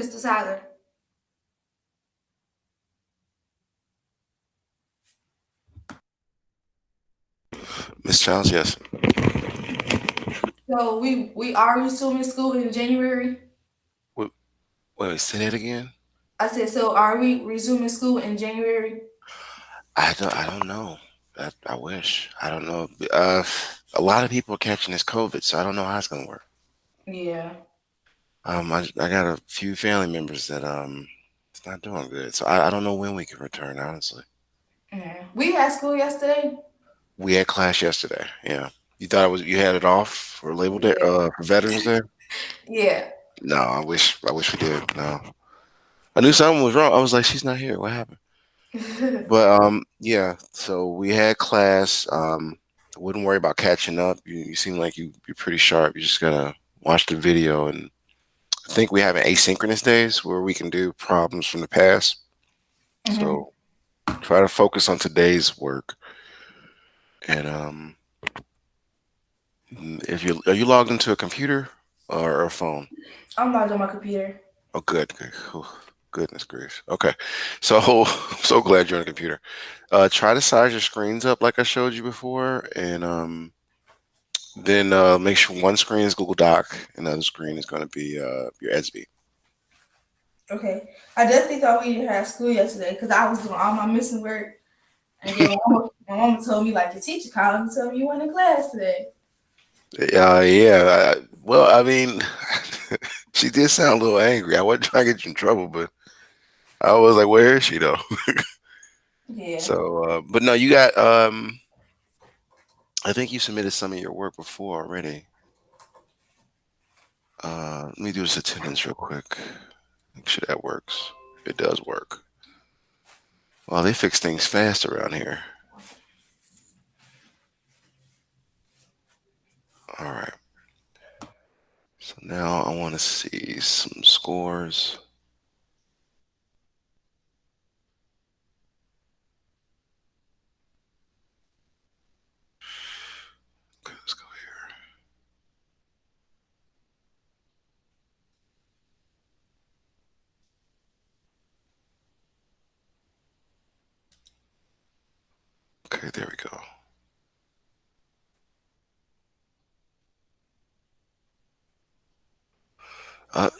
Mr. Tyler. Miss Childs, yes. So we are resuming school in January. Wait, wait, say that again. I said, so are we resuming school in January? I don't know. I wish. I don't know. A lot of people are catching this COVID, so I don't know how it's gonna work. Yeah. I got a few family members that it's not doing good, so I don't know when we can return. Honestly, Yeah. We had school yesterday. we had class yesterday. Yeah, you thought you had it off for Labor Day, Yeah. for Veterans Day? Yeah. No, I wish we did. No, I knew something was wrong. I was like, she's not here. What happened? But yeah, so we had class. Wouldn't worry about catching up. You seem like you're pretty sharp. You just gotta watch the video, and I think we have an asynchronous days where we can do problems from the past. hmm So try to focus on today's work. And if you are you logged into a computer or a phone? I'm not on my computer. Oh, good. Good. Whew, goodness gracious. Okay, so I'm so glad you're on a computer. Try to size your screens up like I showed you before, and then make sure one screen is Google Doc, and the other screen is going to be your SB. Okay. I definitely thought we didn't have school yesterday because I was doing all my missing work. And then my mama told me, like, your teacher called and told me you weren't in class today. Yeah. Well, I mean, she did sound a little angry. I wasn't trying to get you in trouble, but I was like, "Where is she though?" Yeah. So, but no, you got. I think you submitted some of your work before already. Let me do this attendance real quick. Make sure that works. It does work. Well, they fix things fast around here. All right. So now I want to see some scores. Okay, let's go here. Okay, there we go.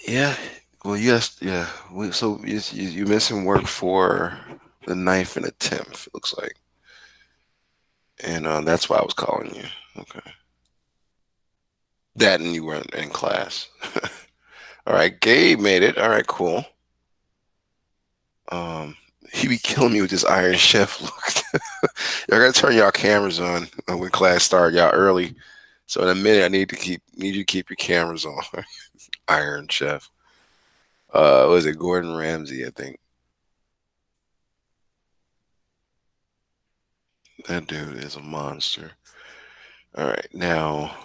Yeah. Well, yes, yeah. So you missing work for the ninth and the 10th, it looks like, and that's why I was calling you. Okay. That and you weren't in class. All right, Gabe made it. All right, cool. Um, he be killing me with this Iron Chef look. Y'all gotta turn y'all cameras on when class start. Y'all early. So in a minute, I need you to keep your cameras on. Iron Chef. Was it Gordon Ramsay? I think that dude is a monster. All right, now.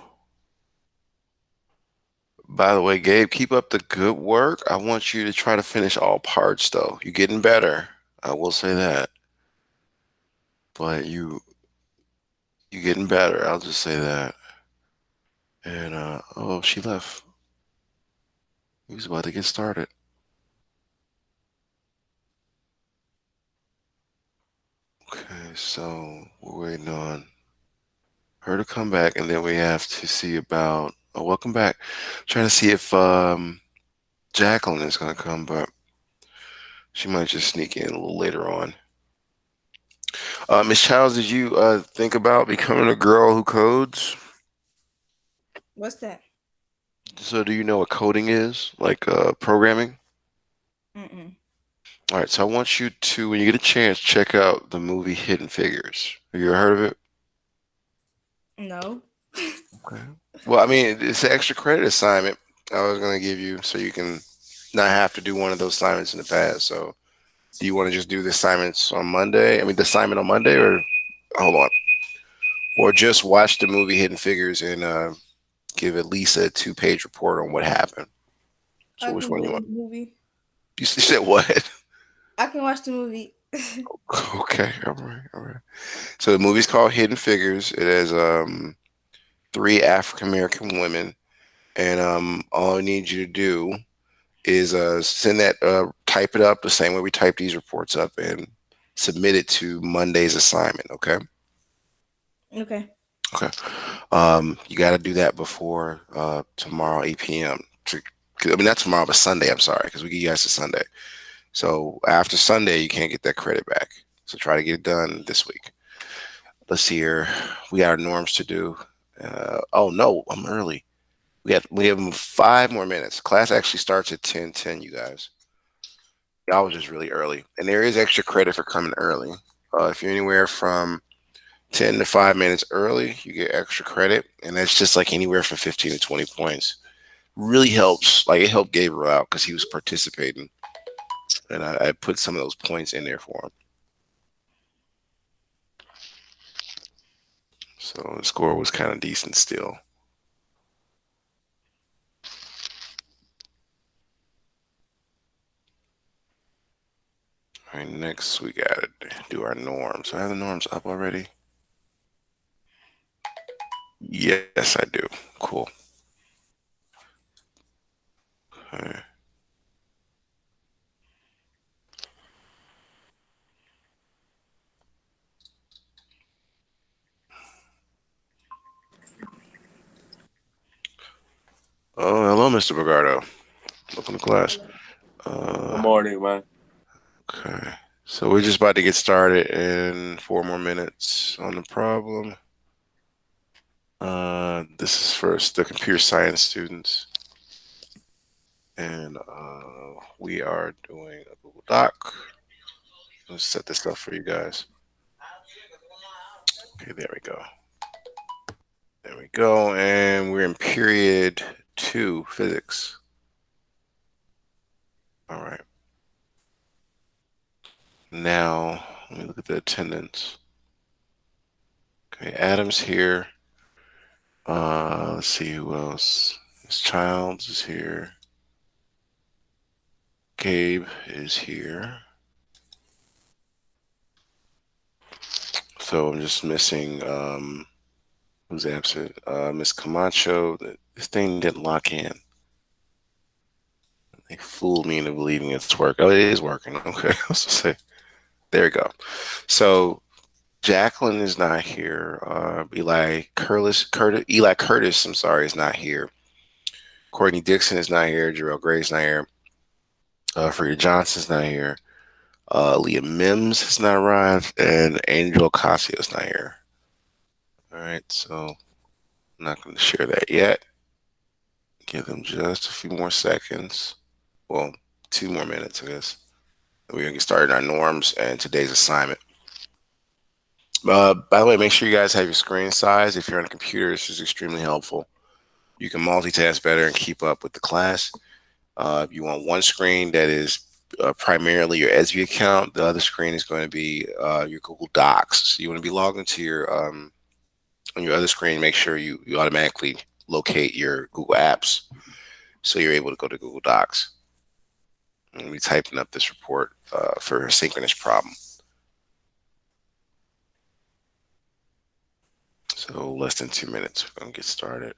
By the way, Gabe, keep up the good work. I want you to try to finish all parts, though. You're getting better. I will say that. But you getting better. I'll just say that. And oh, she left. He was about to get started. Okay, so we're waiting on her to come back, and then we have to see about. Oh, welcome back. Trying to see if Jacqueline is gonna come, but she might just sneak in a little later on. Miss Childs, did you think about becoming a girl who codes? What's that? So, do you know what coding is? Like programming? Mm-mm. All right, so I want you to, when you get a chance, check out the movie Hidden Figures. Have you ever heard of it? No. Okay. Well, I mean, it's an extra credit assignment I was going to give you so you can not have to do one of those assignments in the past. So, do you want to just do the assignments on Monday? I mean, the assignment on Monday, or hold on, or just watch the movie Hidden Figures and give at least a two-page report on what happened. So, I which can one you watch want? the movie. You said what? I can watch the movie. Okay, all right, all right. So the movie's called Hidden Figures. It has three African American women, and all I need you to do is send that, type it up the same way we type these reports up, and submit it to Monday's assignment. Okay. Okay. Okay. You got to do that before tomorrow 8 p.m. I mean, not tomorrow, but Sunday. I'm sorry, because we give you guys to Sunday. So after Sunday, you can't get that credit back. So try to get it done this week. Let's see here. We got our norms to do. Oh no, I'm early. We have 5 more minutes. Class actually starts at 10:10. You guys, y'all was just really early, and there is extra credit for coming early. If you're anywhere from 10 to 5 minutes early, you get extra credit, and that's just like anywhere from 15 to 20 points. Really helps. Like it helped Gabriel out because he was participating, and I put some of those points in there for him. So the score was kind of decent still. All right, next we gotta do our norms. I have the norms up already. Yes, I do. Cool. Okay. Oh, hello, Mr. Bogardo. Welcome to class. Good Uh, morning, man. okay. So we're just about to get started in 4 more minutes on the problem. This is first the computer science students, and we are doing a Google Doc. Let's set this up for you guys. Okay, there we go. There we go, and we're in period 2, physics. All right. Now, let me look at the attendance. Okay, Adam's here. Let's see who else. Miss Childs is here. Gabe is here. So I'm just missing who's absent. Miss Camacho. This thing didn't lock in. They fooled me into believing it's working. Oh, it is working. Okay, let's just say. There we go. So Jacqueline is not here. Eli Curtis, I'm sorry, is not here. Courtney Dixon is not here. Jarrell Gray's not here. Frida Johnson's not here. Leah Mims has not arrived, and Angel Ocasio's not here. All right, so I'm not going to share that yet. Give them just a few more seconds. Well, 2 more minutes, I guess. We're going to get started on our norms and today's assignment. By the way, make sure you guys have your screen size. If you're on a computer, this is extremely helpful. You can multitask better and keep up with the class. If you want one screen that is primarily your ESV account, the other screen is going to be your Google Docs. So you want to be logged into your on your other screen. Make sure you automatically locate your Google Apps, so you're able to go to Google Docs. And we typing up this report for a synchronous problem. So less than 2 minutes, we're gonna get started.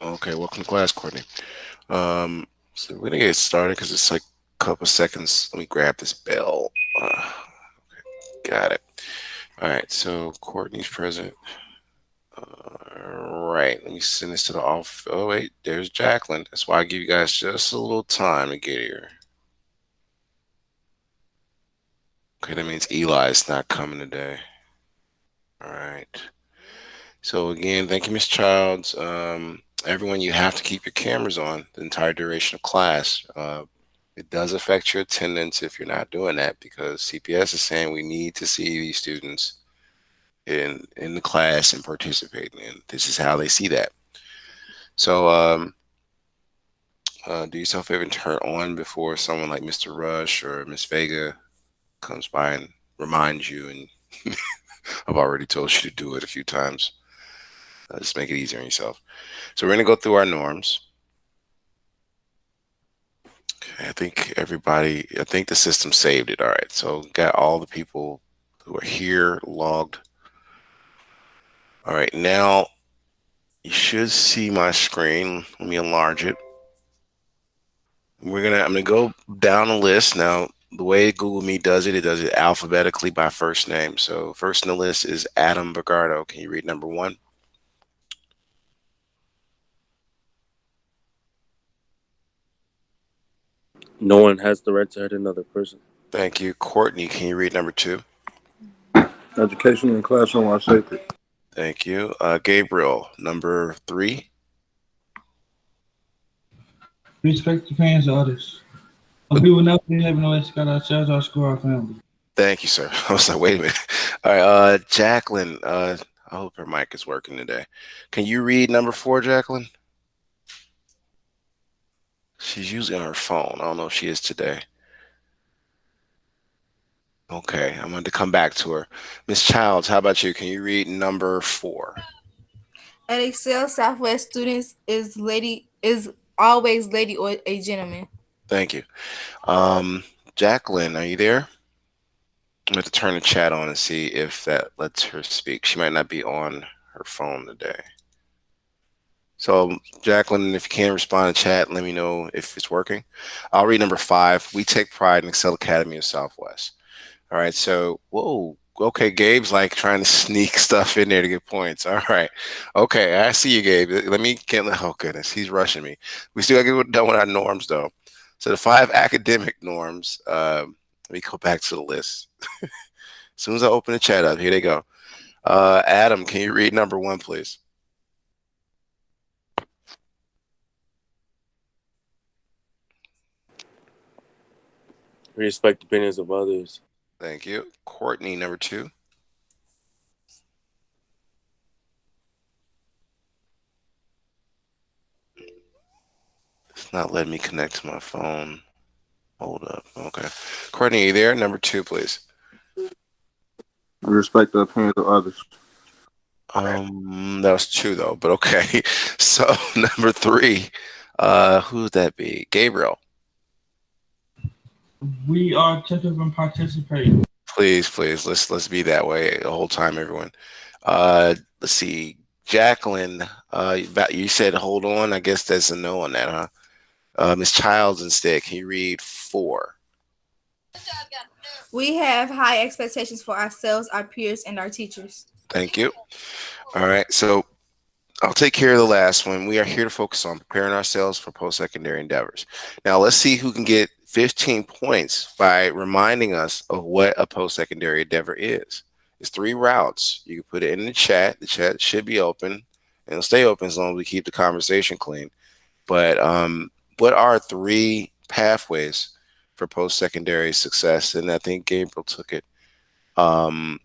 Okay, welcome to class, Courtney. So we're gonna get started because it's like a couple seconds. Let me grab this bell. Got it. All right, so Courtney's present. All right, let me send this to the off. Oh wait, there's Jacqueline. That's why I give you guys just a little time to get here. Okay, that means Eli's not coming today. All right. So again, thank you, Miss Childs. Everyone, you have to keep your cameras on the entire duration of class. It does affect your attendance if you're not doing that because CPS is saying we need to see these students in the class and participating, and this is how they see that. So do yourself a favor and turn on before someone like Mr. Rush or Miss Vega comes by and reminds you. And I've already told you to do it a few times. Just make it easier on yourself. So we're gonna go through our norms. Okay, I think the system saved it. All right, so got all the people who are here logged. All right, now you should see my screen. Let me enlarge it. I'm gonna go down the list now. The way Google Meet it does it alphabetically by first name. So first in the list is Adam Bagardo. Can you read number one? No one has the right to hurt another person. Thank you. Courtney, can you read number two? Education and classroom are sacred. Thank you. Gabriel, number three. Respect the parents of others. We will never be having no escort ourselves or score our family. Thank you, sir. I was like, wait a minute. All right, Jacqueline. I hope her mic is working today. Can you read number four, Jacqueline? She's usually on her phone. I don't know if she is today. Okay, I'm going to come back to her. Miss Childs, how about you? Can you read number four? At Excel Southwest, students is always lady or a gentleman. Thank you. Jacqueline, are you there? I'm going to turn the chat on and see if that lets her speak. She might not be on her phone today. So, Jacqueline, if you can't respond in chat, let me know if it's working. I'll read number five. We take pride in Excel Academy of Southwest. All right. So, whoa. Okay, Gabe's like trying to sneak stuff in there to get points. All right. Okay, I see you, Gabe. Let me get. Oh goodness, he's rushing me. We still got to get done with our norms, though. So the five academic norms. Let me go back to the list. As soon as I open the chat up, here they go. Adam, can you read number one, please? Respect the opinions of others. Thank you. Courtney, number two. It's not letting me connect to my phone. Hold up. Okay. Courtney, are you there? Number two, please. Respect the opinions of others. That was two though, but okay. So number three, who would that be? Gabriel. We are attentive and participate. Please. Let's be that way the whole time, everyone. Let's see. Jacqueline, you said hold on. I guess that's a no on that, huh? Miss Childs instead, can you read four? We have high expectations for ourselves, our peers, and our teachers. Thank you. All right. So I'll take care of the last one. We are here to focus on preparing ourselves for post-secondary endeavors. Now, let's see who can get 15 points by reminding us of what a post-secondary endeavor is. It's three routes. You can put it in the chat. The chat should be open, and it'll stay open as long as we keep the conversation clean. But what are three pathways for post-secondary success? And I think Gabriel took it.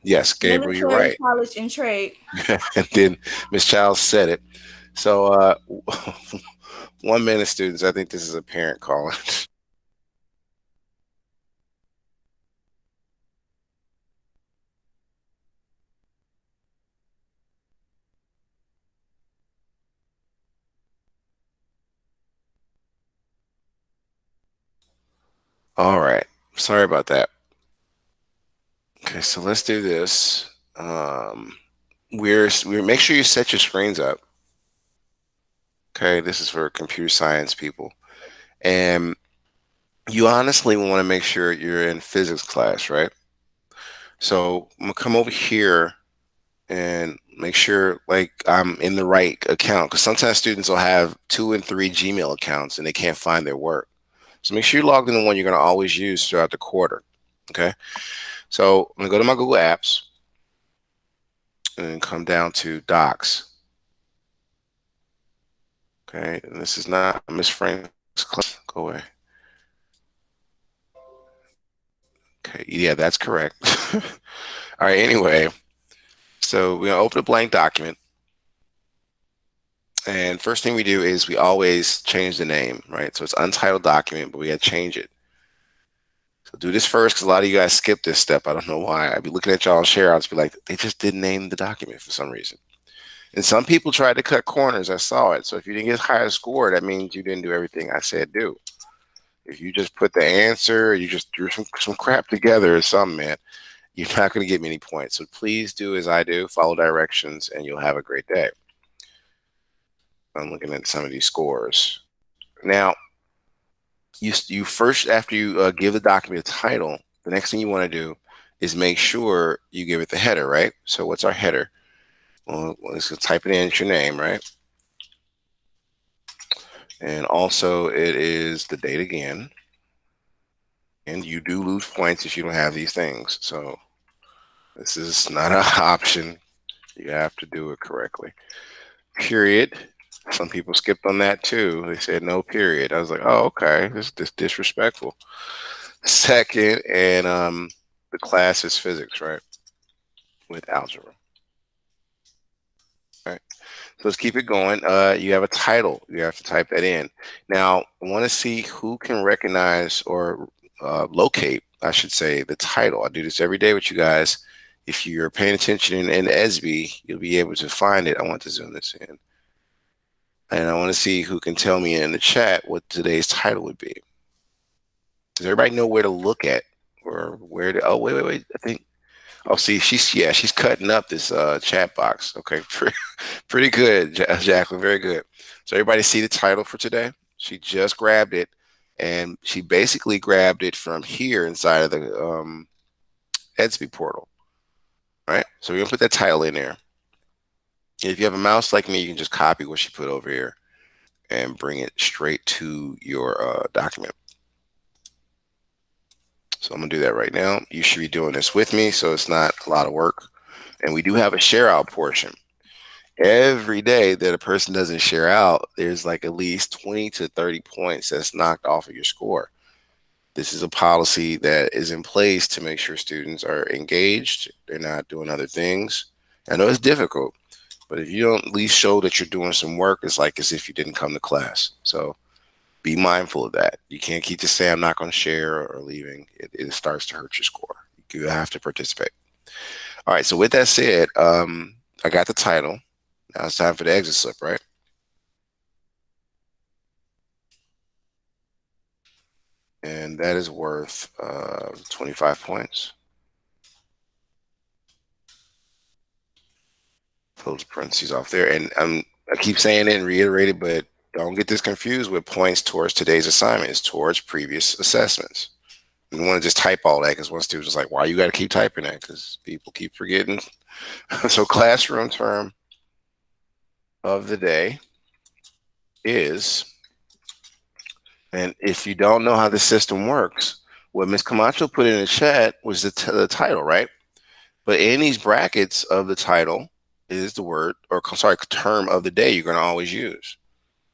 Yes, Gabriel, you're Military, right. college, and trade. And then Miss Childs said it. So 1 minute, students. I think this is a parent calling. All right. Sorry about that. Okay, so let's do this. We're make sure you set your screens up. Okay, this is for computer science people. And you honestly want to make sure you're in physics class, right? So I'm gonna come over here and make sure like I'm in the right account, because sometimes students will have 2 and 3 Gmail accounts and they can't find their work. So make sure you're logged in the one you're going to always use throughout the quarter. Okay. So I'm going to go to my Google Apps and come down to Docs. Okay. And this is not Miss Frank's class. Go away. Okay. Yeah, that's correct. All right. Anyway, so we're going to open a blank document. And first thing we do is we always change the name, right? So it's untitled document, but we got to change it. So do this first, because a lot of you guys skip this step. I don't know why. I'd be looking at y'all share. I'll just be like, they just didn't name the document for some reason. And some people tried to cut corners. I saw it. So if you didn't get higher score, that means you didn't do everything I said do. If you just put the answer, you just threw some crap together or something, man, you're not going to get many points. So please do as I do, follow directions, and you'll have a great day. I'm looking at some of these scores. Now, you first, after you give the document a title, the next thing you want to do is make sure you give it the header, right? So what's our header? Well, let's type it in, it's your name, right? And also it is the date again. And you do lose points if you don't have these things. So this is not an option. You have to do it correctly. Period. Some people skipped on that too. They said no period. I was like, oh, okay, this is disrespectful. Second, and the class is physics, right? With algebra. All right. So let's keep it going. You have a title. You have to type that in. Now, I want to see who can recognize or locate, I should say, the title. I do this every day with you guys. If you're paying attention in ESB, you'll be able to find it. I want to zoom this in. And I want to see who can tell me in the chat what today's title would be. Does everybody know where to look at, or where to? Oh, wait. I think. Oh, see, she's cutting up this chat box. Okay, pretty good, Jacqueline. Very good. So everybody see the title for today? She just grabbed it, and she basically grabbed it from here inside of the EDSB portal. All right. So we're gonna put that title in there. If you have a mouse like me, you can just copy what she put over here and bring it straight to your document. So I'm gonna do that right now. You should be doing this with me, so it's not a lot of work. And we do have a share out portion. Every day that a person doesn't share out, there's like at least 20 to 30 points that's knocked off of your score. This is a policy that is in place to make sure students are engaged. They're not doing other things. I know it's difficult, but if you don't at least show that you're doing some work, it's like as if you didn't come to class. So be mindful of that. You can't keep just saying I'm not going to share or leaving. It starts to hurt your score. You have to participate. All right. So with that said, I got the title. Now it's time for the exit slip, right? And that is worth 25 points. Close parentheses off there. And I keep saying it and reiterate it, but don't get this confused with points towards today's assignment. It's towards previous assessments. You want to just type all that, because one student was like, why you got to keep typing that? Because people keep forgetting. So classroom term of the day is, and if you don't know how the system works, what Ms. Camacho put in the chat was the title, right? But in these brackets of the title is the word, or sorry, term of the day you're going to always use.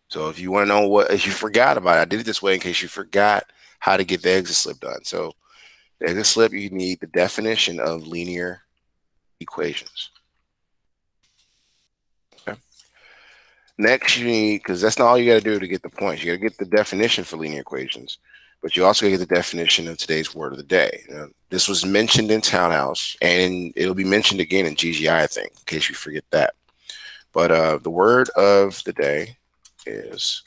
So if you want to know what, if you forgot about it, I did it this way in case you forgot how to get the exit slip done. So the exit slip, you need the definition of linear equations. Okay. Next, you need, because that's not all you got to do to get the points. You got to get the definition for linear equations, but you also got to get the definition of today's word of the day. This was mentioned in Townhouse, and it'll be mentioned again in GGI, I think, in case you forget that. But the word of the day is,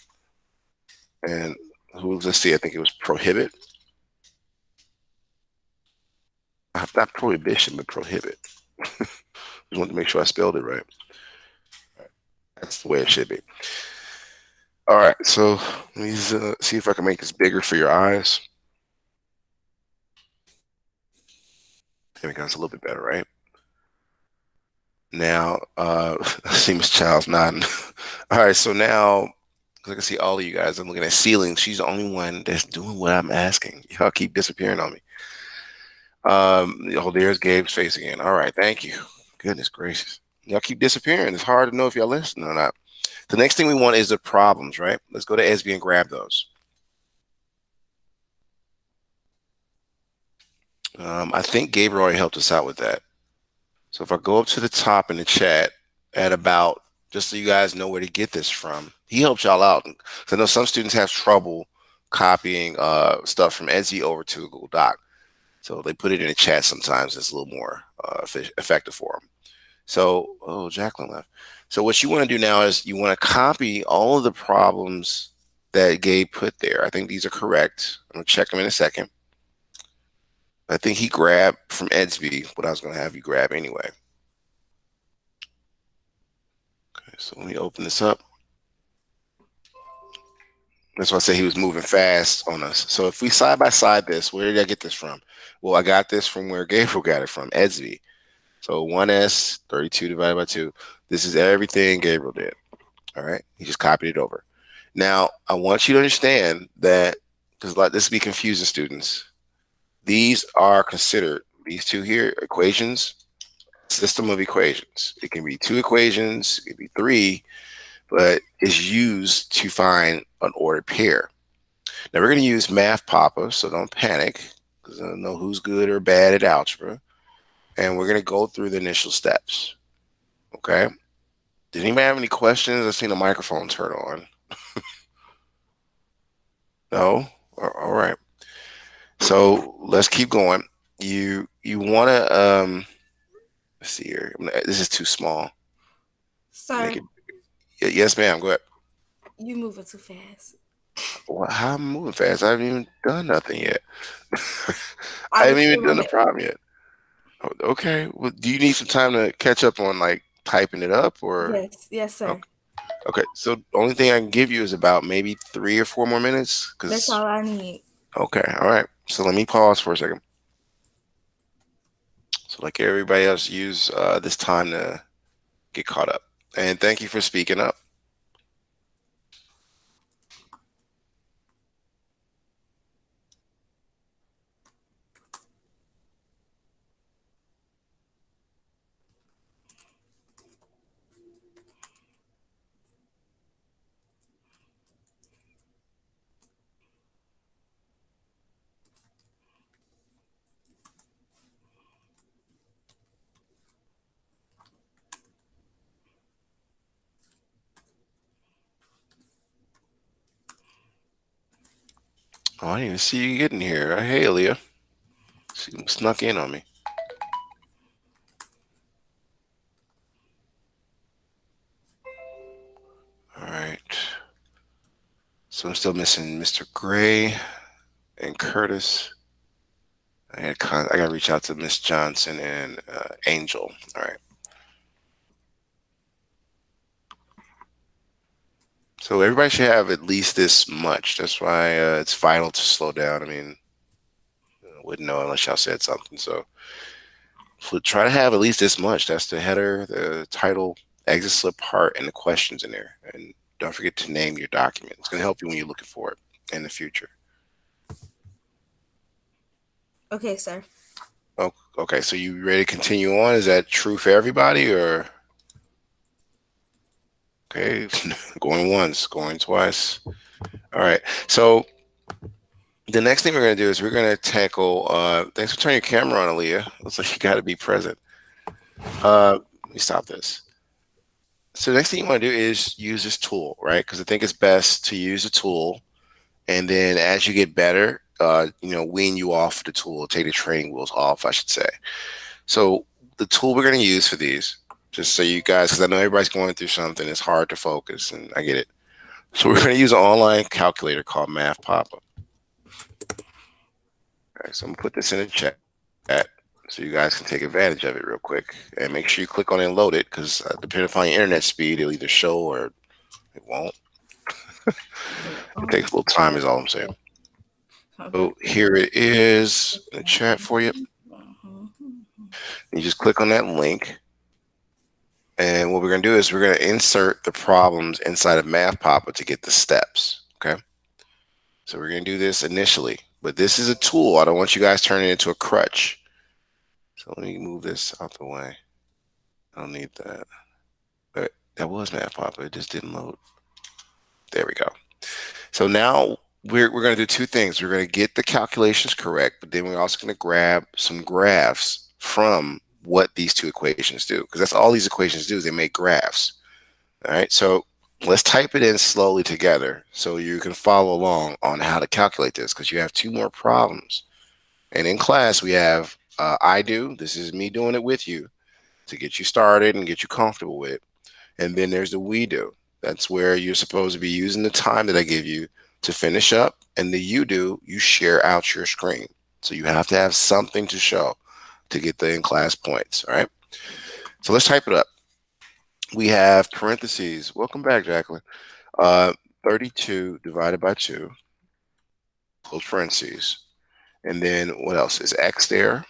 and let's see, I think it was prohibit. Not prohibition, but prohibit. Just wanted to make sure I spelled it right. That's the way it should be. All right, so let me see if I can make this bigger for your eyes. There we go. It's a little bit better, right? Now, I see Miss Child's nodding. All right, so now I can see all of you guys. I'm looking at ceiling. She's the only one that's doing what I'm asking. Y'all keep disappearing on me. Oh, there's Gabe's face again. All right, thank you. Goodness gracious. Y'all keep disappearing. It's hard to know if y'all listen or not. The next thing we want is the problems, right? Let's go to SB and grab those. I think Gabriel already helped us out with that. So if I go up to the top in the chat at about, just so you guys know where to get this from, he helps y'all out. So I know some students have trouble copying stuff from Etsy over to Google Doc. So they put it in the chat sometimes. It's a little more effective for them. So, oh, Jacqueline left. So what you want to do now is you want to copy all of the problems that Gabe put there. I think these are correct. I'm going to check them in a second. I think he grabbed from Edsby what I was going to have you grab anyway. Okay, so let me open this up. That's why I say he was moving fast on us. So if we side by side this, where did I get this from? Well, I got this from where Gabriel got it from, Edsby. So 1s, 32 divided by 2. This is everything Gabriel did. All right. He just copied it over. Now, I want you to understand that, because like this will be confusing students. These are considered, these two here, equations, system of equations. It can be 2 equations, it can be 3, but it's used to find an ordered pair. Now we're going to use Math Papa, so don't panic, because I don't know who's good or bad at algebra. And we're going to go through the initial steps. Okay? Did anybody have any questions? I've seen a microphone turn on. No? All right. So let's keep going. You want to, let's see here. This is too small. Sir, Yes, ma'am. Go ahead. you moving too fast. Well, how am I moving fast? I haven't even done nothing yet. I I haven't was even feeling done the it. problem yet. Okay. Well, do you need some time to catch up on like typing it up or? Yes, sir. Okay. So the only thing I can give you is about maybe 3 or 4 more minutes. That's all I need. Okay. All right. So let me pause for a second. So like everybody else, use this time to get caught up. And thank you for speaking up. Oh, I didn't even see you getting here. Hey, Aaliyah. She snuck in on me. All right. So I'm still missing Mr. Gray and Curtis. I got to reach out to Miss Johnson and Angel. All right. So everybody should have at least this much. That's why it's vital to slow down. I mean, I wouldn't know unless y'all said something. So try to have at least this much. That's the header, the title, exit slip part, and the questions in there. And don't forget to name your document. It's going to help you when you're looking for it in the future. Okay, sir. Oh, okay. So you ready to continue on? Is that true for everybody or? Okay. Going once, going twice. All right. So the next thing we're going to do is we're going to tackle, thanks for turning your camera on, Aaliyah. Looks like you got to be present. Let me stop this. So the next thing you want to do is use this tool, right? Because I think it's best to use a tool. And then as you get better, wean you off the tool, take the training wheels off, I should say. So the tool we're going to use for these, just so you guys, because I know everybody's going through something, it's hard to focus, and I get it. So we're going to use an online calculator called Math Papa. All right, so I'm going to put this in the chat so you guys can take advantage of it real quick. And make sure you click on it and load it, because depending upon your internet speed, it'll either show or it won't. It takes a little time is all I'm saying. Okay. So here it is in the chat for you. You just click on that link. And what we're going to do is we're going to insert the problems inside of Math Papa to get the steps. Okay. So we're going to do this initially, but this is a tool. I don't want you guys turning it into a crutch. So let me move this out the way. I don't need that. But that was Math Papa. It just didn't load. There we go. So now we're going to do two things. We're going to get the calculations correct, but then we're also going to grab some graphs from what these two equations do, because that's all these equations do is they make graphs. All right, so let's type it in slowly together so you can follow along on how to calculate this, because you have two more problems. And in class we have I do. This is me doing it with you to get you started and get you comfortable with. And then there's the we do. That's where you're supposed to be using the time that I give you to finish up. And the you do, you share out your screen. So you have to have something to show to get the in-class points. All right. So let's type it up. We have parentheses. Welcome back, Jacqueline. 32 divided by 2, close parentheses. And then what else is x there?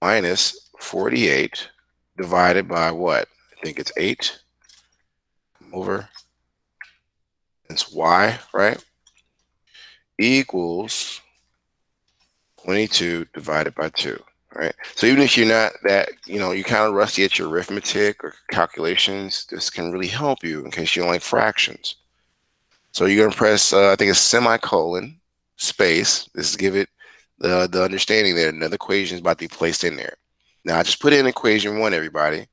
Minus 48 divided by what? I think it's 8 over. It's y, right? Equals 22 divided by 2, right? So even if you're not that, you're kind of rusty at your arithmetic or calculations, this can really help you in case you don't like fractions. So you're going to press, I think it's semicolon, space. This is give it the understanding that another equation is about to be placed in there. Now I just put in equation 1, everybody.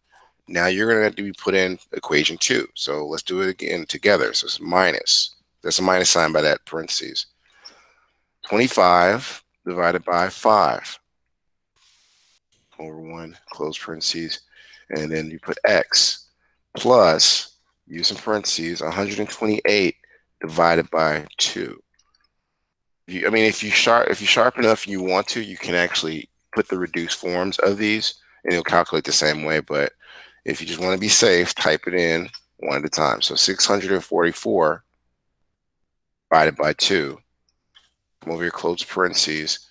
Now you're going to have to put in equation 2. So let's do it again together. So it's minus. There's a minus sign by that parentheses. 25 divided by 5 over 1, close parentheses. And then you put x plus, use some parentheses, 128 divided by 2. If you sharp enough and you want to, you can actually put the reduced forms of these and it'll calculate the same way. But if you just want to be safe, type it in one at a time. So 644 divided by 2. Come over here, close parentheses,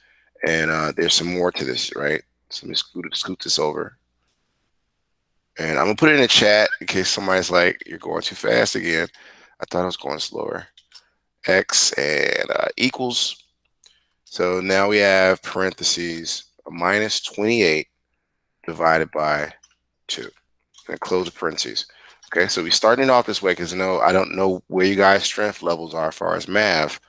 and there's some more to this, right? So let me scoot this over. And I'm going to put it in the chat in case somebody's like, you're going too fast again. I thought I was going slower. X and equals. So now we have parentheses, minus 28 divided by 2. And close the parentheses. Okay, so we're starting off this way because I don't know where you guys' strength levels are as far as math,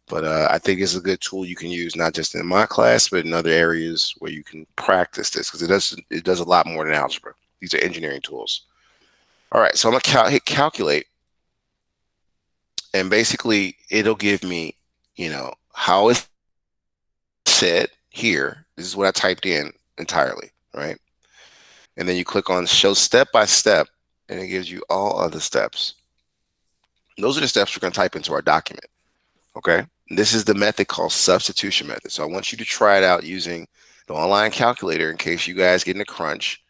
but I think it's a good tool you can use not just in my class, but in other areas where you can practice this, because it does a lot more than algebra. These are engineering tools. All right, so I'm gonna hit calculate, and basically it'll give me, how it's said here. This is what I typed in entirely, right? And then you click on show step by step, and it gives you all other steps. Those are the steps we're going to type into our document. Okay. And this is the method called substitution method. So I want you to try it out using the online calculator in case you guys get in a crunch.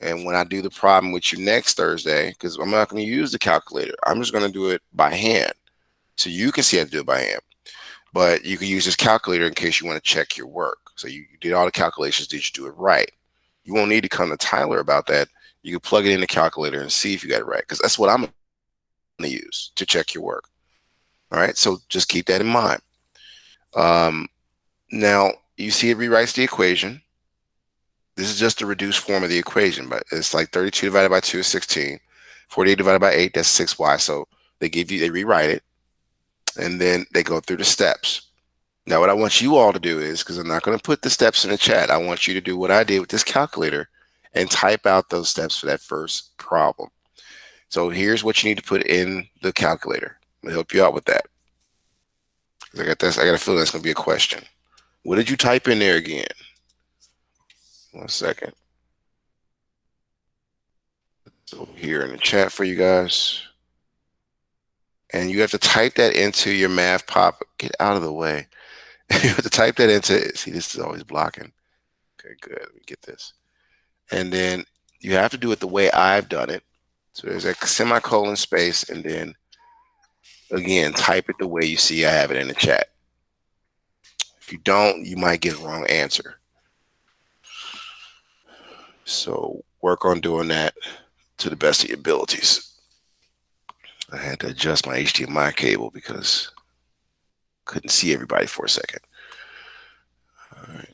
And when I do the problem with you next Thursday, because I'm not going to use the calculator, I'm just going to do it by hand. So you can see how to do it by hand. But you can use this calculator in case you want to check your work. So you did all the calculations. Did you do it right? You won't need to come to Tyler about that. You can plug it in the calculator and see if you got it right, because that's what I'm going to use to check your work. All right, so just keep that in mind. Now, you see it rewrites the equation. This is just a reduced form of the equation, but it's like 32 divided by 2 is 16. 48 divided by 8, that's 6y. So they rewrite it, and then they go through the steps. Now, what I want you all to do is, because I'm not going to put the steps in the chat, I want you to do what I did with this calculator and type out those steps for that first problem. So here's what you need to put in the calculator. I'm going to help you out with that. I got a feeling that's going to be a question. What did you type in there again? 1 second. So here in the chat for you guys. And you have to type that into your math pop. Get out of the way. You have to type that into, see, this is always blocking. Okay, good. Let me get this. And then you have to do it the way I've done it. So there's a semicolon space and then again, type it the way you see I have it in the chat. If you don't, you might get a wrong answer. So work on doing that to the best of your abilities. I had to adjust my HDMI cable because couldn't see everybody for a second. All right.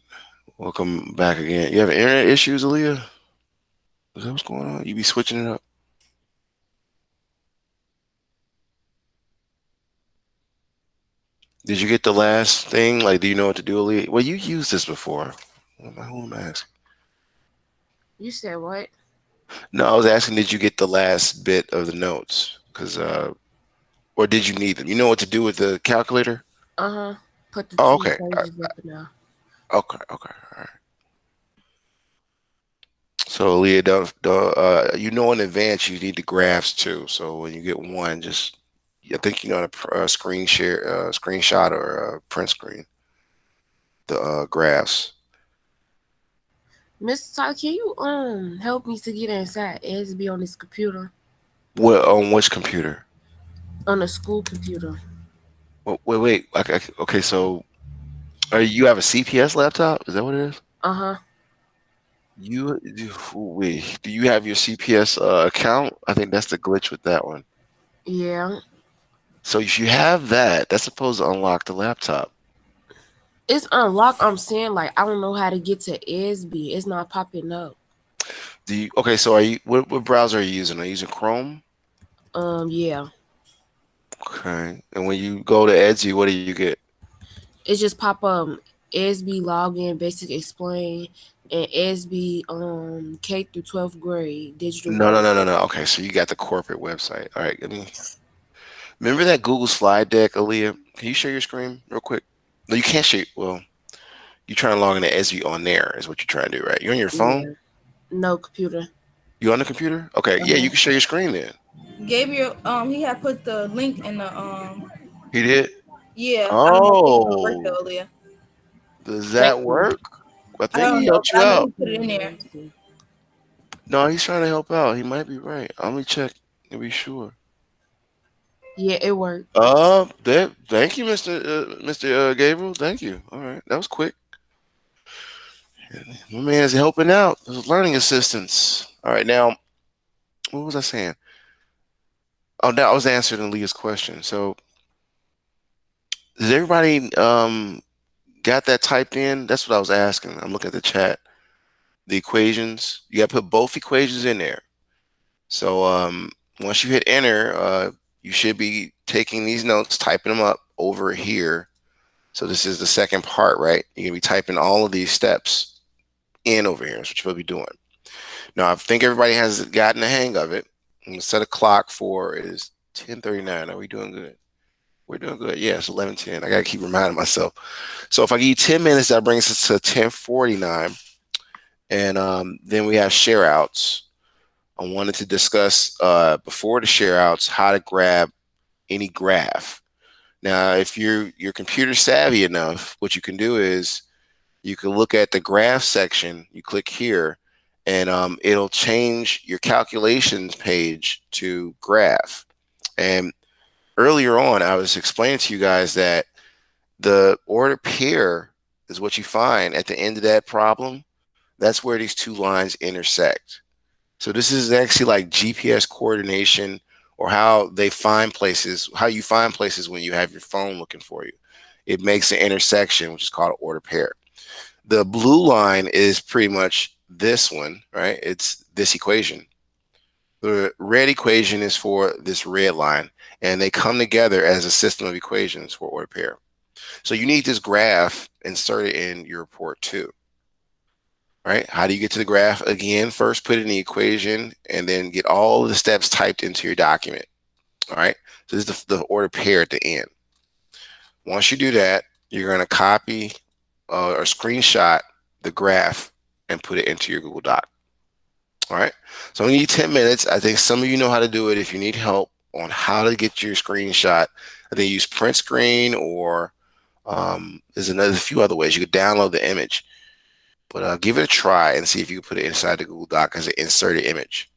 Welcome back again. You have internet issues, Aaliyah? Is that what's going on? You be switching it up? Did you get the last thing? Like, do you know what to do, Aaliyah? Well, you used this before. Who am I asking? You said what? No, I was asking, did you get the last bit of the notes? Because, or did you need them? You know what to do with the calculator? Put the Oh, two okay. equations up and down. Okay. All right. So, Leah, you know in advance you need the graphs too. So when you get one, just I think you know how to screen share, screenshot or print screen the graphs. Mr. Todd, can you help me to get inside SB on this computer? What on which computer? On the school computer. Wait. Okay, so you have a CPS laptop? Is that what it is? Wait, do you have your CPS account? I think that's the glitch with that one. Yeah. So if you have that, that's supposed to unlock the laptop. It's unlocked. I'm saying, like, I don't know how to get to SB. It's not popping up. Okay, so are you what browser are you using? Are you using Chrome? Yeah. Okay. And when you go to Edgy, what do you get? It just pop up SB login, basic explain, and SB K through 12th grade digital. No. Okay, so you got the corporate website. All right, remember that Google slide deck, Aaliyah? Can you share your screen real quick? No, you can't share. Well, you're trying to log into Edgy on there is what you're trying to do, right? You on your phone? Yeah. No computer. You on the computer? Okay, yeah, you can share your screen then. Gabriel, he had put the link in the He did? Yeah. I don't know if it's gonna work Oh, though, Leah. does Check that it. work? I I think don't he know, helped but you I know out. he put it in there. No, he's trying to help out. He might be right. Let me check to be sure. Yeah, it worked. Thank you, Mr. Gabriel. Thank you. All right, that was quick. My man is helping out. Those learning assistants. All right, now, what was I saying? Oh, now I was answering Leah's question. So, does everybody got that typed in? That's what I was asking. I'm looking at the chat. The equations. You got to put both equations in there. So, once you hit enter, you should be taking these notes, typing them up over here. So this is the second part, right? You're gonna be typing all of these steps in over here. That's what you're supposed to be doing. Now, I think everybody has gotten the hang of it. I'm gonna set a clock for it is 10:39. Are we doing good? We're doing good. Yeah, it's 11:10. I gotta keep reminding myself. So if I give you 10 minutes, that brings us to 10:49. And then we have share outs. I wanted to discuss before the share outs how to grab any graph. Now, if you're computer savvy enough, what you can do is you can look at the graph section. You click here, and it'll change your calculations page to graph. And earlier on, I was explaining to you guys that the order pair is what you find at the end of that problem. That's where these two lines intersect. So this is actually like GPS coordination, or how they find places, how you find places when you have your phone looking for you. It makes an intersection, which is called an order pair. The blue line is pretty much this one, right? It's this equation. The red equation is for this red line, and they come together as a system of equations for order pair. So you need this graph inserted in your report too. Right? How do you get to the graph? Again, first put in the equation and then get all of the steps typed into your document. All right. So this is the order pair at the end. Once you do that, you're going to copy or screenshot the graph and put it into your Google Doc. All right. So I need 10 minutes. I think some of you know how to do it. If you need help on how to get your screenshot, I think use print screen, or there's a few other ways. You could download the image. But give it a try and see if you can put it inside the Google Doc as an inserted image.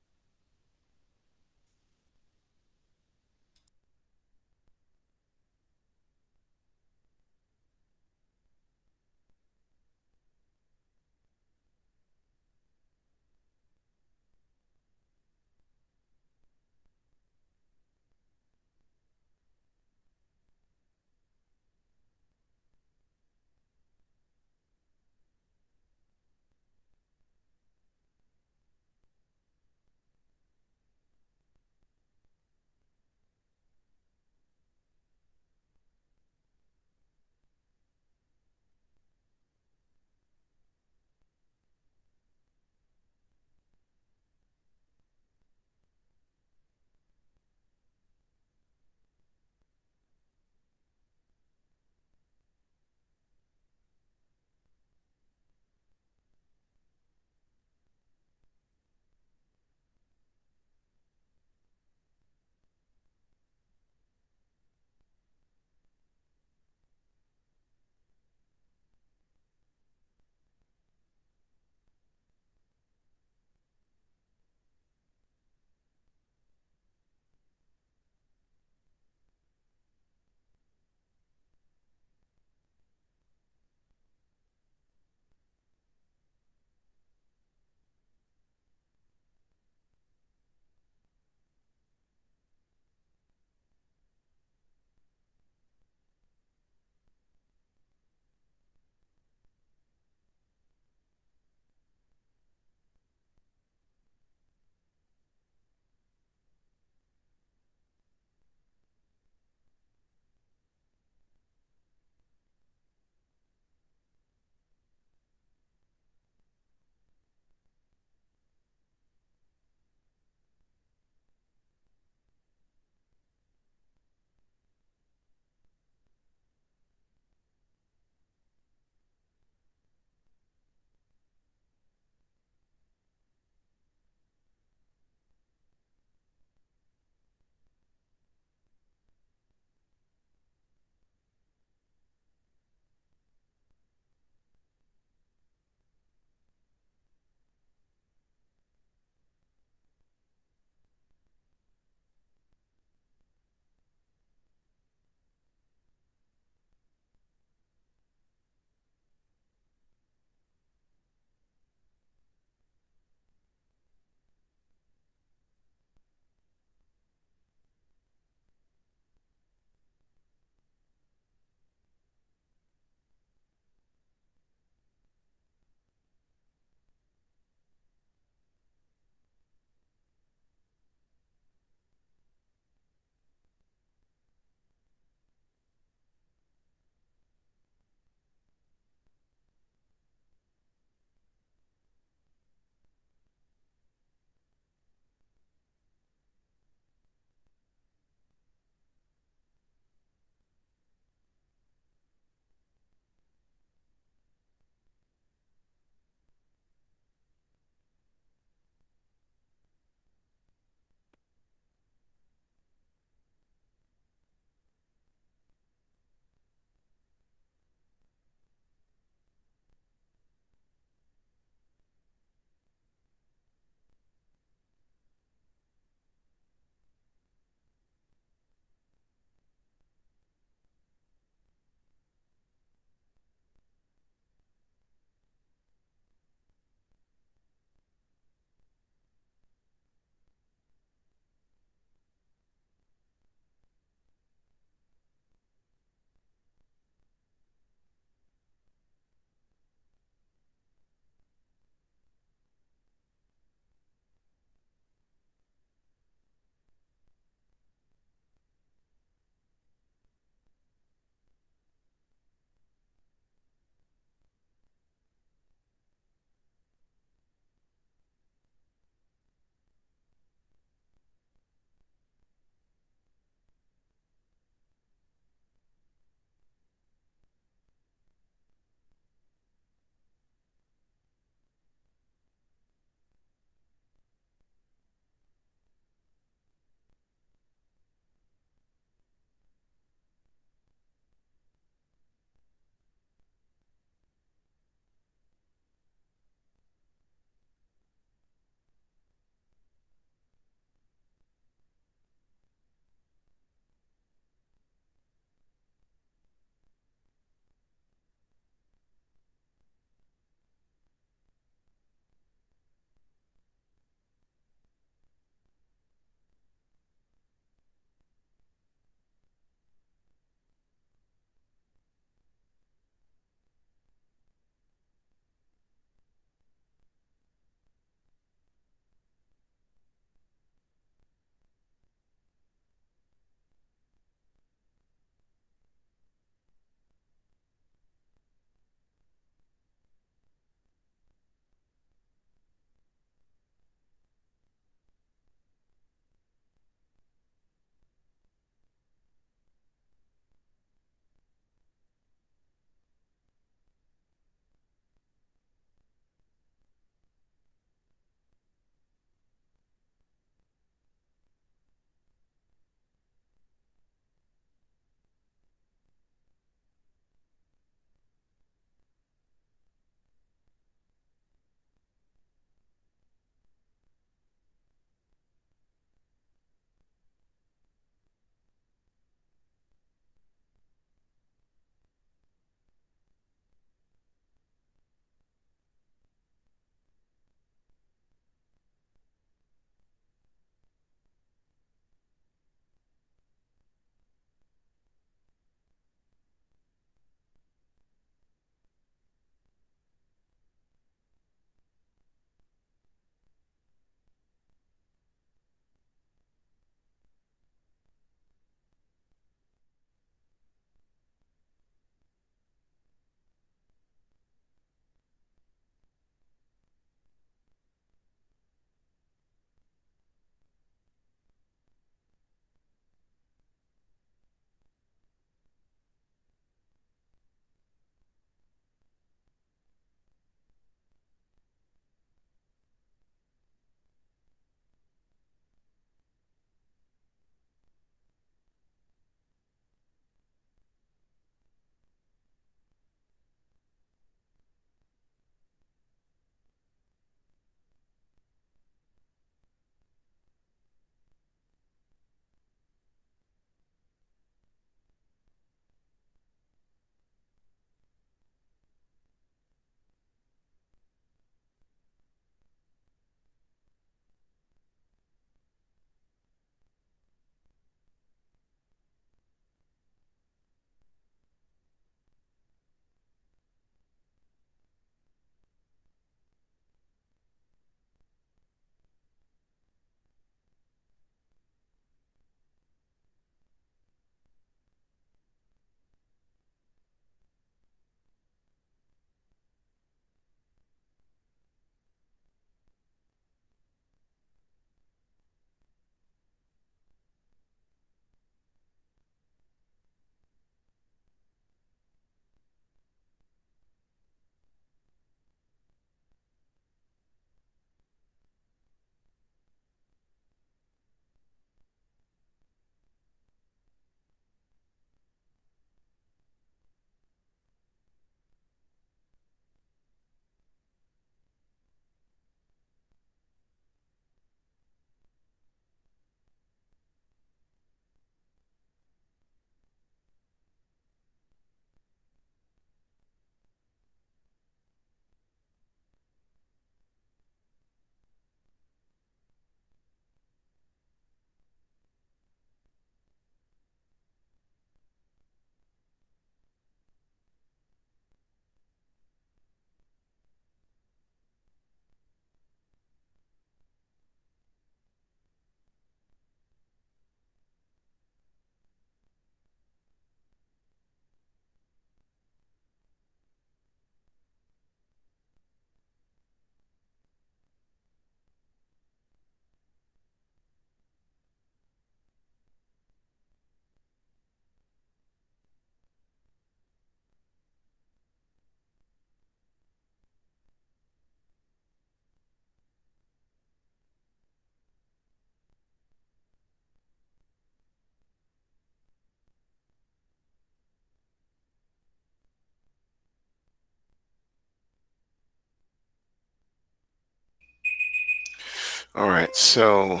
All right, so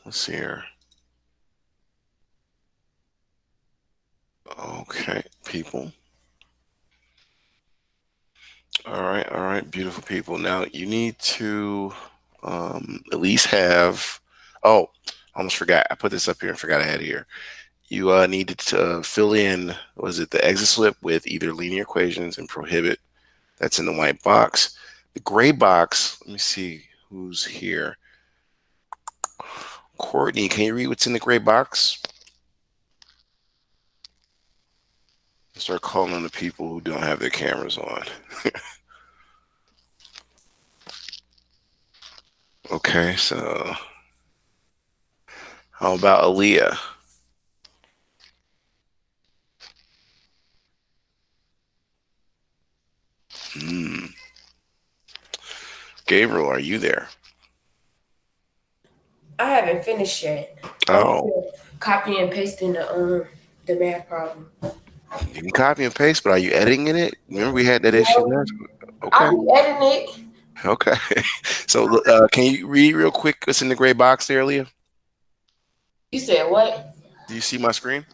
let's see here. Okay, people. All right, beautiful people. Now you need to at least have. Oh, I almost forgot. I put this up here and forgot I had it here. You needed to fill in, was it the exit slip with either linear equations and prohibit? That's in the white box. The gray box, let me see who's here. Courtney, can you read what's in the gray box? Start calling on the people who don't have their cameras on. Okay, so how about Aaliyah? Gabriel, are you there? I haven't finished yet. Oh, Copy and pasting the math problem. you can copy and paste, but are you editing it? Remember we had that issue last week? Okay, I'll be editing it. okay. So can you read real quick what's in the gray box there, Aaliyah? You said what? Do you see my screen?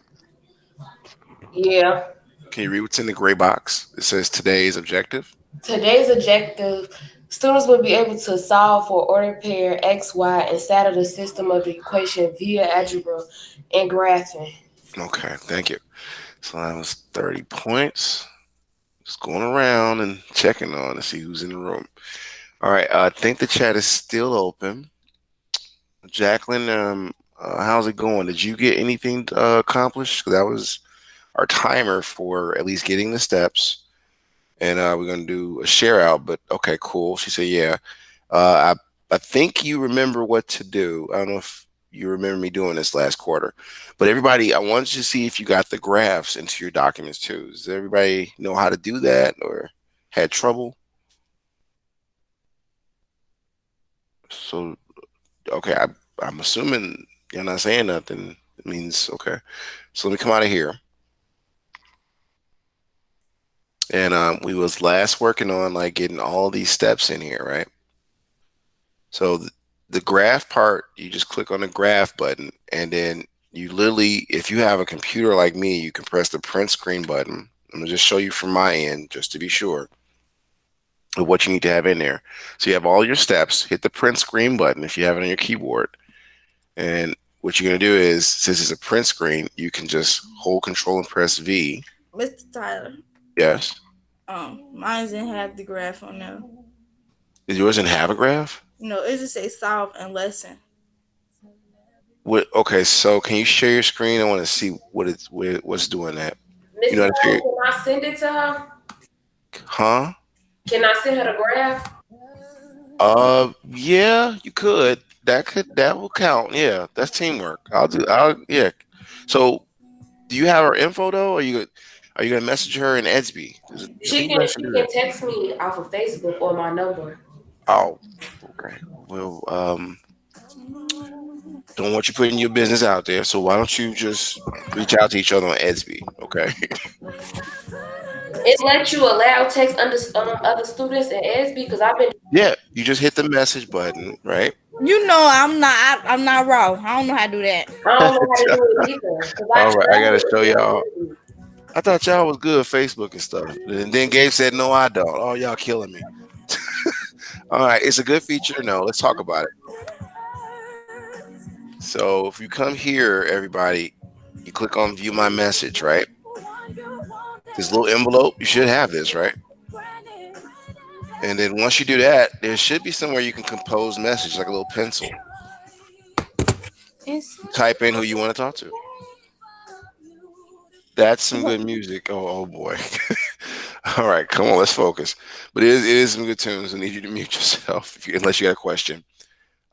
Yeah. Can you read what's in the gray box? It says today's objective. Today's objective, students will be able to solve for ordered pair X, Y, and satisfy the system of the equation via algebra and graphing. Okay, thank you. So that was 30 points. Just going around and checking on to see who's in the room. All right, I think the chat is still open. Jacqueline, how's it going? Did you get anything accomplished? That was our timer for at least getting the steps. And we're going to do a share out, but okay, cool. She said, yeah. I think you remember what to do. I don't know if you remember me doing this last quarter, but everybody, I wanted you to see if you got the graphs into your documents too. Does everybody know how to do that or had trouble? So, okay, I'm assuming you're not saying nothing. It means, okay. So let me come out of here. And we was last working on like getting all these steps in here, right? So the graph part, you just click on the graph button, and then you literally, if you have a computer like me, you can press the print screen button. I'm gonna just show you from my end, just to be sure of what you need to have in there. So you have all your steps, hit the print screen button if you have it on your keyboard. And what you're gonna do is, since it's a print screen, you can just hold control and press V. Mr. Tyler. Yes. Mine didn't have the graph on there. Did yours didn't have a graph? No, it just say solve and lesson. What? Okay, so can you share your screen? I want to see what's doing that. Miss You know, can I send it to her? huh? Can I send her the graph? Yeah, you could. That will count. Yeah, that's teamwork. Yeah. So, do you have her info though? Or are you gonna message her in Edsby? She can text me off of Facebook or my number. Oh, okay. Well, don't want you putting your business out there. So why don't you just reach out to each other on Edsby? Okay. It lets you allow text under other students in SB because I've been. Yeah, you just hit the message button, right? You know, I'm not raw. I don't know how to do that. I don't know how to do it either. All right, I gotta show y'all. I thought y'all was good at Facebook and stuff. And then Gabe said, no, I don't. Oh, y'all killing me. All right, it's a good feature to know. Let's talk about it. So if you come here, everybody, you click on view my message, right? This little envelope, you should have this, right? And then once you do that, there should be somewhere you can compose message, like a little pencil. Type in who you want to talk to. That's some good music. Oh boy. All right, come on, let's focus. But it is some good tunes. I need you to mute yourself unless you got a question.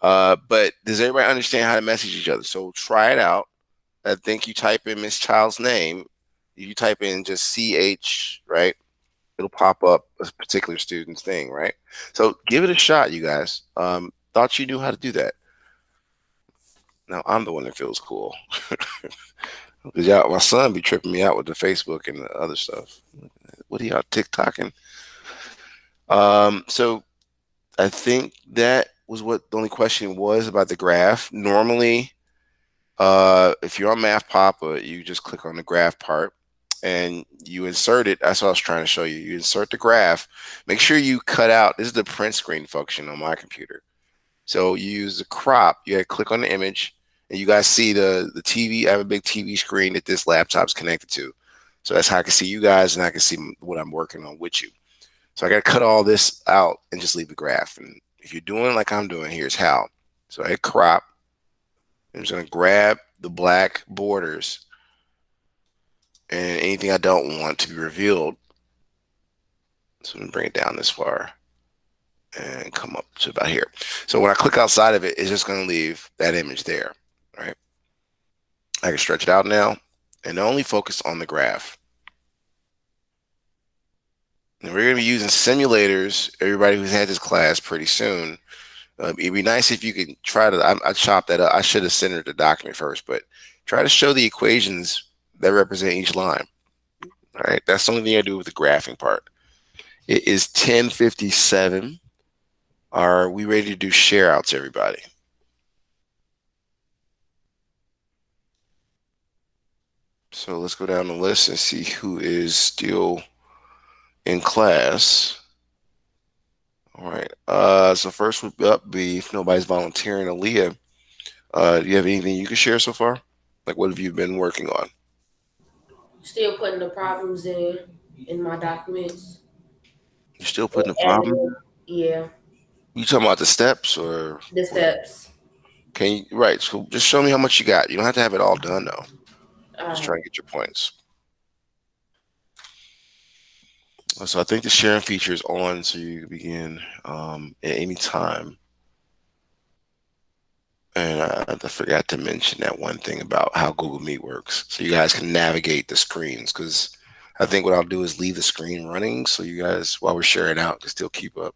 But does everybody understand how to message each other? So try it out. I think you type in Miss Child's name. You type in just CH, right? It'll pop up a particular student's thing, right? So give it a shot, you guys. Thought you knew how to do that. Now I'm the one that feels cool. My son be tripping me out with the Facebook and the other stuff. What are y'all TikToking? So I think that was what the only question was about the graph. Normally, if you're on Math Papa, you just click on the graph part and you insert it. That's what I was trying to show you. You insert the graph. Make sure you cut out. This is the print screen function on my computer. So you use the crop. You click on the image, and you guys see the TV. I have a big TV screen that this laptop's connected to. So that's how I can see you guys, and I can see what I'm working on with you. So I got to cut all this out and just leave the graph. And if you're doing like I'm doing, here's how. So I hit crop. I'm just going to grab the black borders and anything I don't want to be revealed. So I'm going to bring it down this far and come up to about here. So when I click outside of it, it's just going to leave that image there, right? I can stretch it out now and only focus on the graph. And we're going to be using simulators, everybody who's had this class pretty soon. It'd be nice if you could try to, I chopped that up. I should have centered the document first, but try to show the equations that represent each line. All right, that's the only thing I do with the graphing part. It is 10:57. Are we ready to do share outs, everybody? So let's go down the list and see who is still in class. All right. So first would be, if nobody's volunteering, Aaliyah, do you have anything you can share so far? Like, what have you been working on? Still putting the problems in my documents. You still putting the problem? Yeah. You talking about the steps or the steps? Can you? Right. So just show me how much you got. You don't have to have it all done though. Just try and get your points. So I think the sharing feature is on, so you can begin at any time. And I forgot to mention that one thing about how Google Meet works. So you guys can navigate the screens, because I think what I'll do is leave the screen running so you guys, while we're sharing out, can still keep up.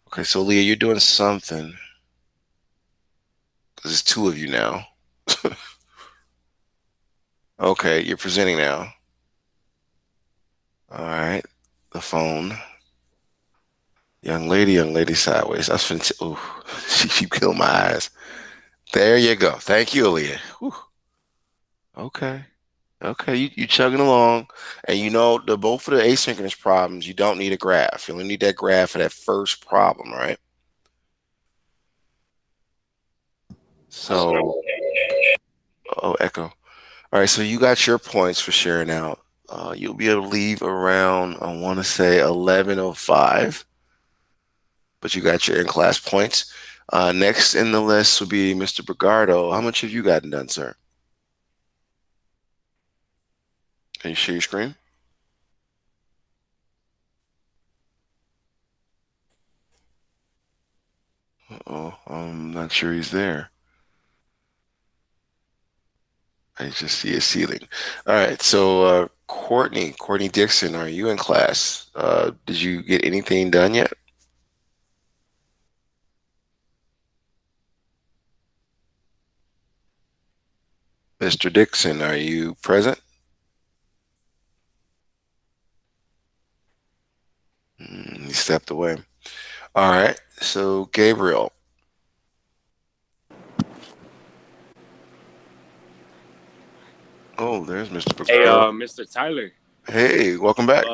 Okay, so Leah, you're doing something. Because there's two of you now. Okay, you're presenting now. All right, the phone. Young lady sideways. That's ooh, she killed my eyes. There you go. Thank you, Aaliyah. Whew. Okay. Okay, you chugging along. And you know, both of the asynchronous problems, you don't need a graph. You only need that graph for that first problem, right? So, oh, echo. All right, so you got your points for sharing out. You'll be able to leave around, I want to say 11:05. But you got your in-class points. Next in the list would be Mr. Bergardo. How much have you gotten done, sir? Can you share your screen? Uh-oh, I'm not sure he's there. I just see a ceiling. All right, so Courtney Dixon, are you in class? Did you get anything done yet? Mr. Dixon, are you present? He stepped away. All right, so Gabriel. Oh, there's Mr. Hey, Bergardo. Mr. Tyler. Hey, welcome back.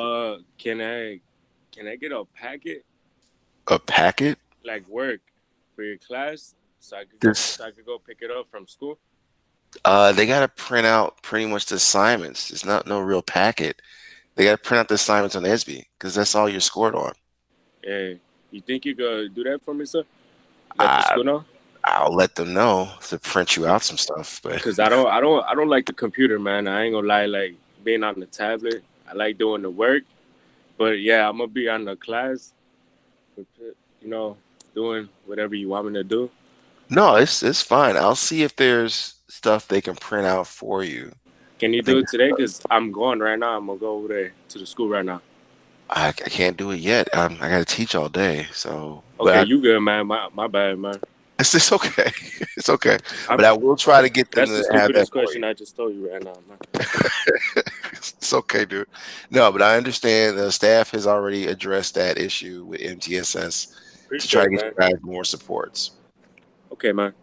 Can I get a packet? A packet? Like work for your class, so I could go pick it up from school. They gotta print out pretty much the assignments. It's not no real packet. They gotta print out the assignments on SB, because that's all you're scored on. Hey, you think you could do that for me, sir? Let the school know. I'll let them know to print you out some stuff, but because I don't like the computer, man. I ain't gonna lie, like being on the tablet. I like doing the work, but yeah, I'm gonna be on the class, you know, doing whatever you want me to do. No, it's fine. I'll see if there's stuff they can print out for you. Can you do it today? Because I'm going right now. I'm gonna go over there to the school right now. I can't do it yet. I gotta teach all day, so. Okay, you good, man. My bad, man. It's okay. It's okay. But I will try to get them to That's the have that question I just told you right now, man. It's okay, dude. No, but I understand the staff has already addressed that issue with MTSS, to try Appreciate to it, get man. you guys more supports. Okay, man.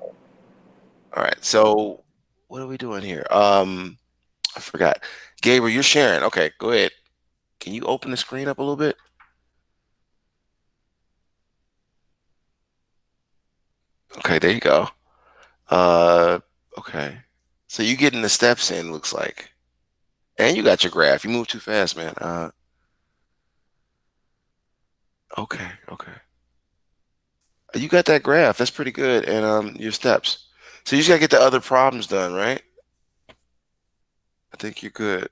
All right. So what are we doing here? I forgot. Gabriel, you're sharing. Okay, go ahead. Can you open the screen up a little bit? Okay, there you go. Okay. So you getting the steps in, looks like. And you got your graph. You move too fast, man. Okay, okay. You got that graph. That's pretty good. And your steps. So you just gotta get the other problems done, right? I think you're good.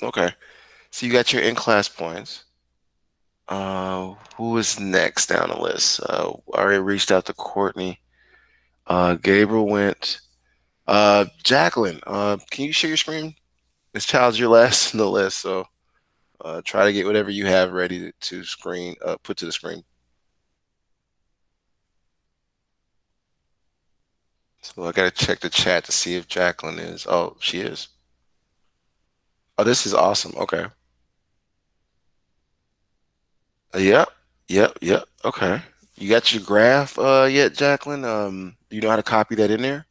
Okay. So you got your in-class points. Who is next down the list? I already reached out to Courtney. Gabriel went. Jacqueline, can you share your screen? This child's your last on the list, so try to get whatever you have ready to screen, put to the screen. So I gotta check the chat to see if Jacqueline is. Oh, she is. Oh, this is awesome. Okay. Yep, yep. Okay. You got your graph yet, Jacqueline? Do you know how to copy that in there?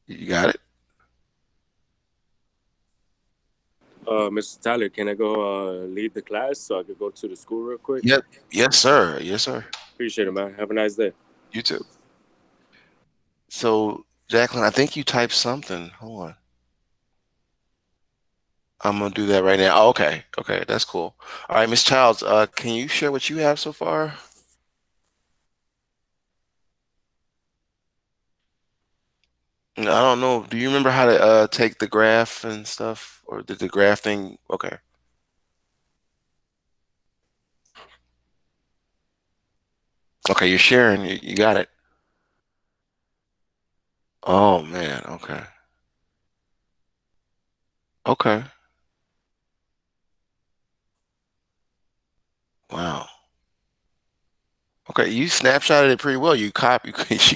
You got it? Mr. Tyler, can I go leave the class so I could go to the school real quick? Yep. Yes, sir. Yes, sir. Appreciate it, man. Have a nice day. You too. So, Jacqueline, I think you typed something. Hold on. I'm gonna do that right now. Oh, okay. Okay, that's cool. All right, Miss Childs, can you share what you have so far? I don't know. Do you remember how to take the graph and stuff? Or did the graph thing? Okay. Okay, you're sharing. You got it. Oh man, okay. Okay. Wow. Okay, you snapshotted it pretty well. She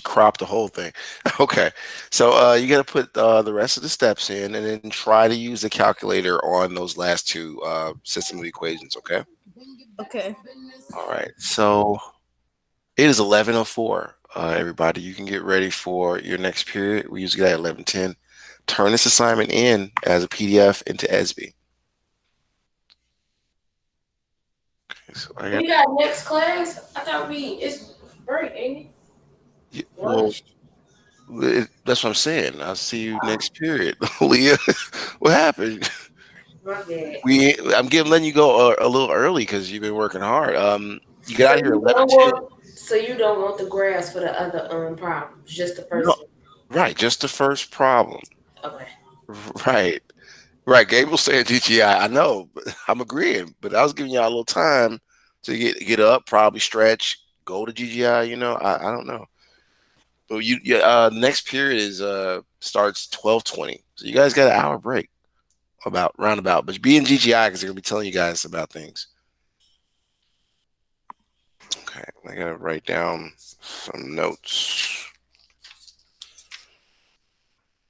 cropped the whole thing. Okay. So you got to put the rest of the steps in and then try to use the calculator on those last two system of equations, okay? Okay. All right. So it is 11:04. Everybody, you can get ready for your next period. We usually get at 11:10. Turn this assignment in as a PDF into ESB. Okay, so I got We got next class. I thought it's break, ain't it? well, that's what I'm saying. I'll see you next period. Leah, what happened? My bad. I'm letting you go a little early because you've been working hard. You get So out of here you don't 11:10. want the graphs for the other problems, just the No, first one. right, just the first problem. Okay. Right. Right, Gabriel saying GTI. I know, but I'm agreeing. But I was giving y'all a little time to get up, probably stretch, go to GGI. I don't know. But next period is starts 12:20. So you guys got an hour break about roundabout. But be in GGI because they're gonna be telling you guys about things. Okay, I gotta write down some notes.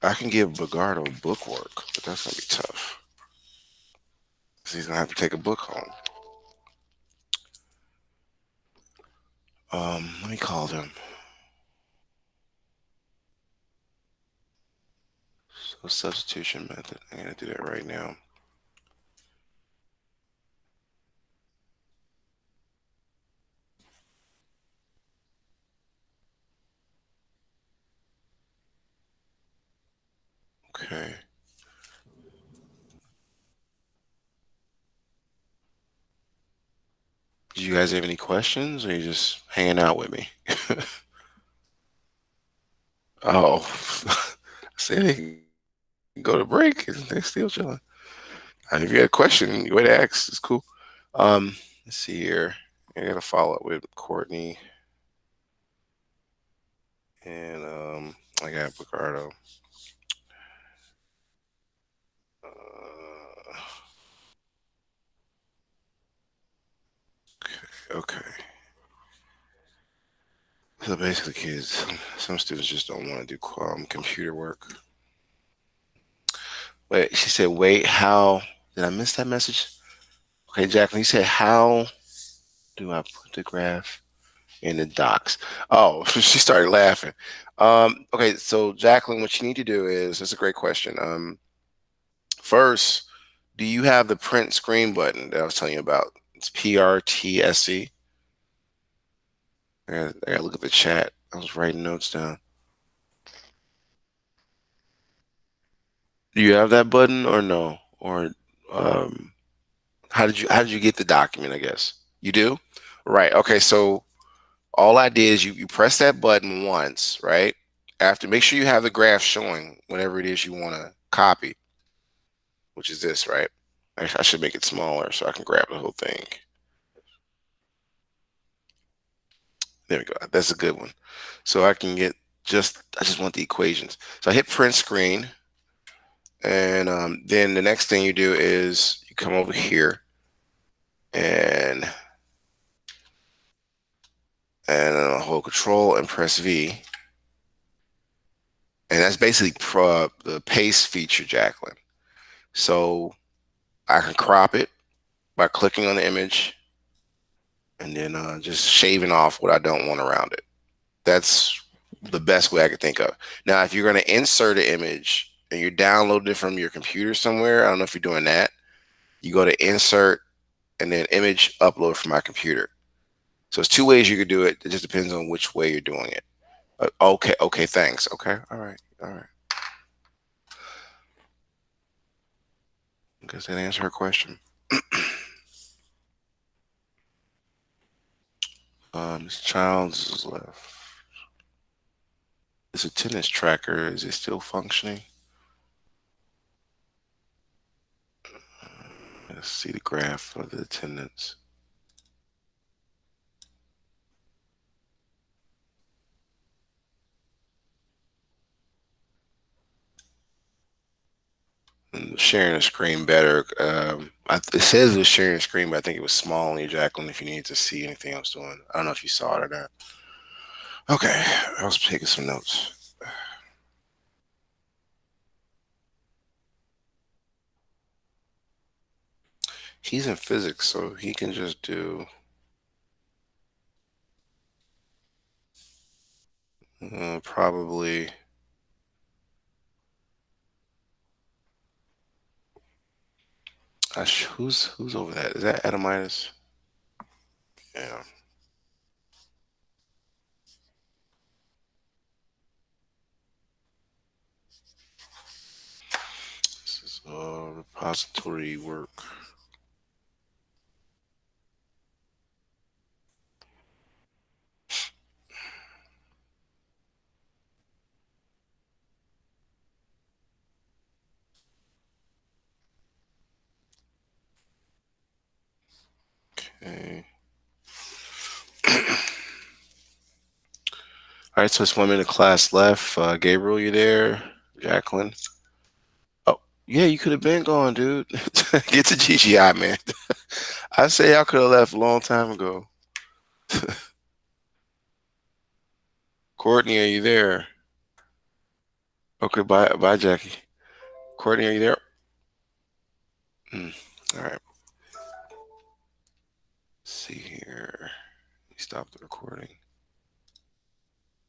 I can give Bogardo book work, but that's gonna be tough. He's gonna have to take a book home. Let me call them. So substitution method. I'm gonna do that right now. Okay. Do you guys have any questions, or are you just hanging out with me? Oh, say they can go to break. They're still chilling. If you got a question, you to ask. It's cool. Let's see here. I gotta follow up with Courtney, and I got Ricardo. Okay. So basically, kids, some students just don't want to do computer work. Wait, she said, wait, how Did I miss that message? Okay, Jacqueline, you said, how do I put the graph in the docs? Oh, she started laughing. Okay, so Jacqueline, what you need to do is, that's a great question. First, do you have the print screen button that I was telling you about? It's PRTSC. I gotta look at the chat. I was writing notes down. Do you have that button or no? Or how did you get the document, I guess? You do? Right. Okay, so all I did is you press that button once, right? After, make sure you have the graph showing whatever it is you want to copy, which is this, right? I should make it smaller so I can grab the whole thing. There we go. That's a good one. So I can get I just want the equations. So I hit print screen, and then the next thing you do is you come over here and hold Control and press V, and that's basically the paste feature, Jacqueline. So I can crop it by clicking on the image and then just shaving off what I don't want around it. That's the best way I could think of. Now, if you're going to insert an image and you download it from your computer somewhere, I don't know if you're doing that, you go to insert and then image upload from my computer. So it's two ways you could do it. It just depends on which way you're doing it. Okay, thanks. Okay, all right. I guess that answered her question. Ms. Childs is left. This attendance tracker, is it still functioning? Let's see the graph of the attendance. Sharing a screen better. It says it was sharing a screen, but I think it was small on you, Jacqueline, if you needed to see anything I was doing. I don't know if you saw it or not. Okay, I was taking some notes. He's in physics, so he can just do probably who's over that? Is that Adamitis? Yeah. This is repository work. Okay. All right, so it's 1 minute class left. Gabriel, you there? Jacqueline? Oh, yeah, you could have been gone, dude. Get to GGI, man. I say I could have left a long time ago. Courtney, are you there? Okay, bye, Jackie. Courtney, are you there? All right. Let's see here. Let me stop the recording.